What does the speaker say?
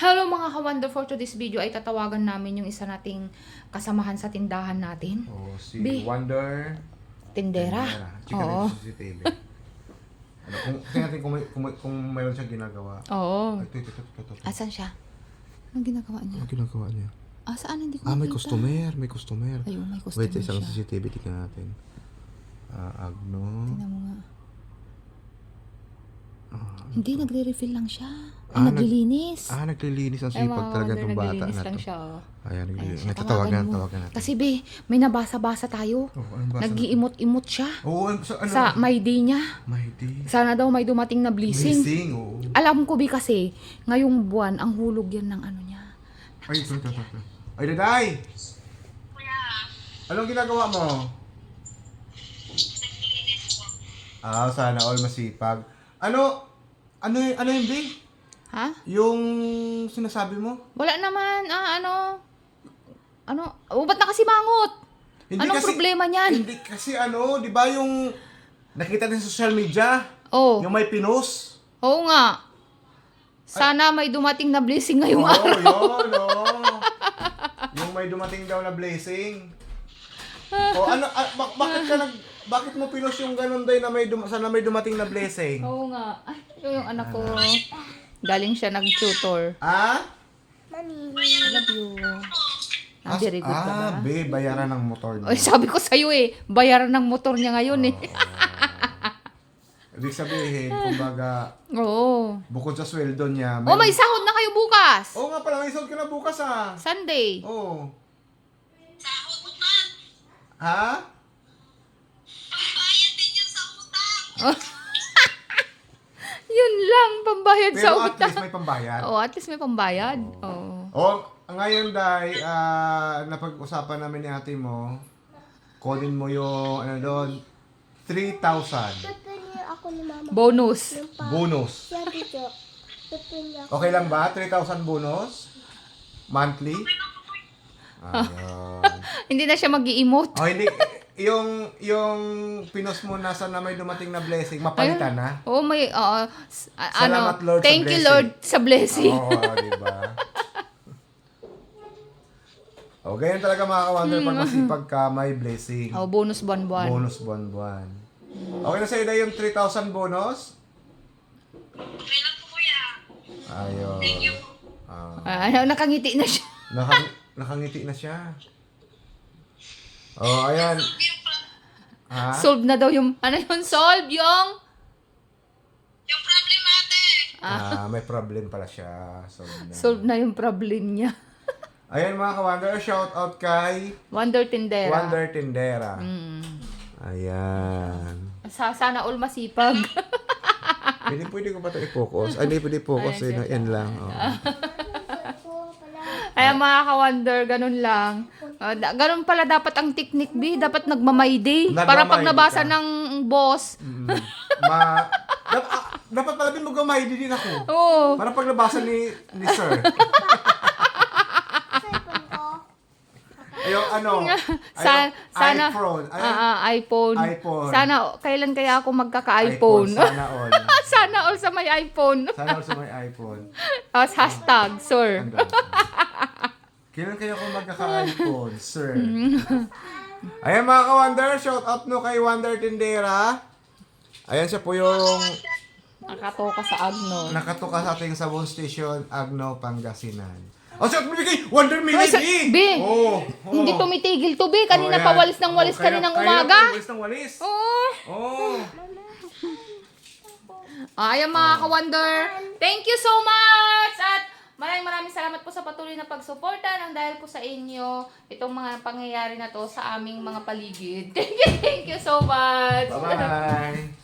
Hello mga ka-wonder, for today's video ay tatawagan namin yung isa nating kasamahan sa tindahan natin. Oh, si B. Wonder Tindera. Chika Oo. rin si TV. Ano, tingnan natin kung mayroon siyang ginagawa. Oo. Ito. Asan siya? Anong ginagawa niya? Ano ginagawa niya? Saan? Hindi ko May makita. May customer. Ayun, may customer Wait, isang siya. CCTV, tingnan natin. Agno. Tingnan mo nga. Hindi, nagre-refill lang siya. Naglilinis. Naglilinis ang Ay, sipag mga talaga wonder, itong bata naglilinis na lang to. siya. Oh. Ayan, naglilinis. Ayan, Tawagan mo. natin. Kasi be, may nabasa-basa tayo. Anong basa? Nag-iimot-imot siya. Oo, Sa may day niya. May day. Sana daw may dumating na blessing. Blessing, oo. Alam ko be kasi, ngayong buwan, ang hulog yan ng ano niya. Ay, ito. Ay, Daday! Kuya, Anong ginagawa mo? naglilinis po. Sana all masipag. Ano yun, Day? Ha? Yung sinasabi mo? Wala naman, ba't nakasimangot? Anong problema niyan? Hindi kasi di ba yung nakita din sa social media? Oh, Yung may pinos? oo nga. Sana may dumating na blessing ngayong Oo, araw. yun, Yung may dumating daw na blessing. Bakit mo pinos yung ganun day na sana may dumating na blessing? Oo nga. Ay, yung anak ko. Galing siya nag-tutor. I love you. Very good ka ba? Bayaran ng motor niya. Ay, sabi ko sa'yo bayaran ng motor niya ngayon Ibig sabihin, kumbaga, Oo. bukod sa sweldo niya, May sahod na kayo bukas. Oo nga pala, may sahod ka na bukas Sunday. Oo. Sahod utang! Ha? Pambayad din yun sa utang! Yun lang, pambayad sa Pero at utang. least may pambayad. At least may pambayad. Oo. Ngayon dahil napag-usapan namin ni ate mo, kunin mo yung, 3,000 Pipili ako ni mama. Bonus. bonus. Siya dito. Pipili ako. Okay lang ba? 3,000 bonus? Monthly? Ayun. Hindi na siya mag-i-emote. Hindi. Yung pinos mo nasa na may dumating na blessing, mapalitan na? May, Salamat, Lord, sa thank you, blessing. Lord, sa blessing. Oo, diba? Ganyan talaga mga ka-wonder pag masipag ka, may blessing. Bonus buwan-buwan. Bonus buwan-buwan. Okay na sa'yo na yung 3,000 bonus? Okay lang po kuya. Ayun. Thank you. Nakangiti na siya. Nakangiti na siya. Ayan. Ha? Solve na daw yung, solve yung... Yung problem ate. May problem pala siya. Solve na yung problem niya. Ayan mga ka-wonder, shout out kay Wonder Tindera. Wonder Tindera. Ayan. Sana all masipag. Pwede ko ba ito i-focus? Hindi pwede i-focus. Yan lang. Kaya mga ka-wonder, ganun lang. Ganun pala dapat ang technique, B. Dapat nagmamayday. Para pag Nagmamayday nabasa ka. ng boss. Dapat pala din mag-gamay din ako. Oo. Para pag nabasa ni sir. Cellphone ko. Ayun, Sana iPhone. iPhone. iPhone. Sana kailan kaya ako magkaka-iPhone? Sana all. Sana all sa may iPhone. Sana all sa may iPhone. Hashtag, sir. Kailan kaya ako magkaka-iPhone, sir? Ayan mga ka-wonder, shout out no kay Wonder Tindera. Ayan siya po yung Nakatoka sa Agno. nakatuka sa ating sabon station, Agno, Pangasinan. Shout mo kay Wonder Mini B. Hindi tumitigil to, B. Kanina pa walis ng walis kaninang umaga. Walis ng walis. Oo. Ayan mga ka-wonder. Thank you so much. At maraming salamat po sa patuloy na pagsuporta nang dahil po sa inyo itong mga pangyayari na to sa aming mga paligid. Thank you so much. Bye-bye.